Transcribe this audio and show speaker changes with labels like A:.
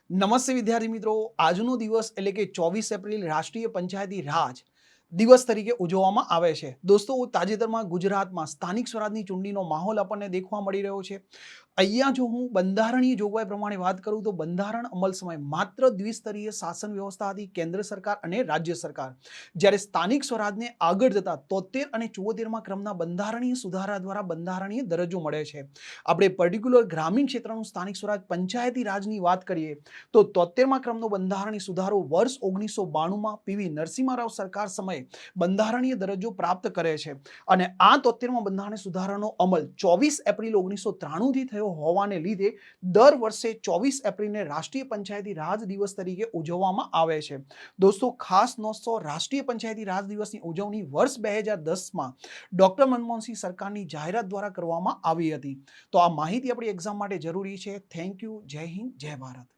A: નમસ્તે વિદ્યાર્થી મિત્રો, આજનો દિવસ એટલે કે 24 એપ્રિલ રાષ્ટ્રીય પંચાયતી રાજ દિવસ તરીકે ઉજવવામાં આવે છે. દોસ્તો, તાજેતરમાં ગુજરાતમાં સ્થાનિક સ્વરાજની ચૂંટણીનો માહોલ આપણને દેખવા મળી રહ્યો છે. અહીંયા જો હું બંધારણીય જોગવાઈ પ્રમાણે વાત કરું તો બંધારણ અમલ સમયે માત્ર દ્વિસ્તરીય શાસન વ્યવસ્થા હતી, કેન્દ્ર સરકાર અને રાજ્ય સરકાર. જ્યારે સ્થાનિક સ્વરાજને આગળ જતા 73 અને 74માં ક્રમના બંધારણીય સુધારા દ્વારા બંધારણીય દરજ્જો મળે છે. આપણે પર્ટિક્યુલર ગ્રામીણ ક્ષેત્રનું સ્થાનિક સ્વરાજ પંચાયતી રાજની વાત કરીએ તો 73માં ક્રમનો બંધારણીય સુધારો વર્ષ 1992માં પીવી નરસિંહ રાવ સરકાર સમયે બંધારણીય દરજ્જો પ્રાપ્ત કરે છે. અને આ 73માં બંધારણીય સુધારાનો અમલ 24 એપ્રિલ 1993થી થયો હોવાને લીધે દર વર્ષે 24 એપ્રિલને રાષ્ટ્રીય પંચાયતી રાજ દિવસ તરીકે ઉજવવામાં આવે છે. દોસ્તો, ખાસ નોંધો, રાષ્ટ્રીય પંચાયતી રાજ દિવસની ઉજવણી વર્ષ 2010માં ડોક્ટર મનમોહનસિંહ સરકારની જાહેરાત દ્વારા કરવામાં આવી હતી. તો આ માહિતી આપણી એક્ઝામ માટે જરૂરી છે. Thank you. જય હિન્દ, જય ભારત.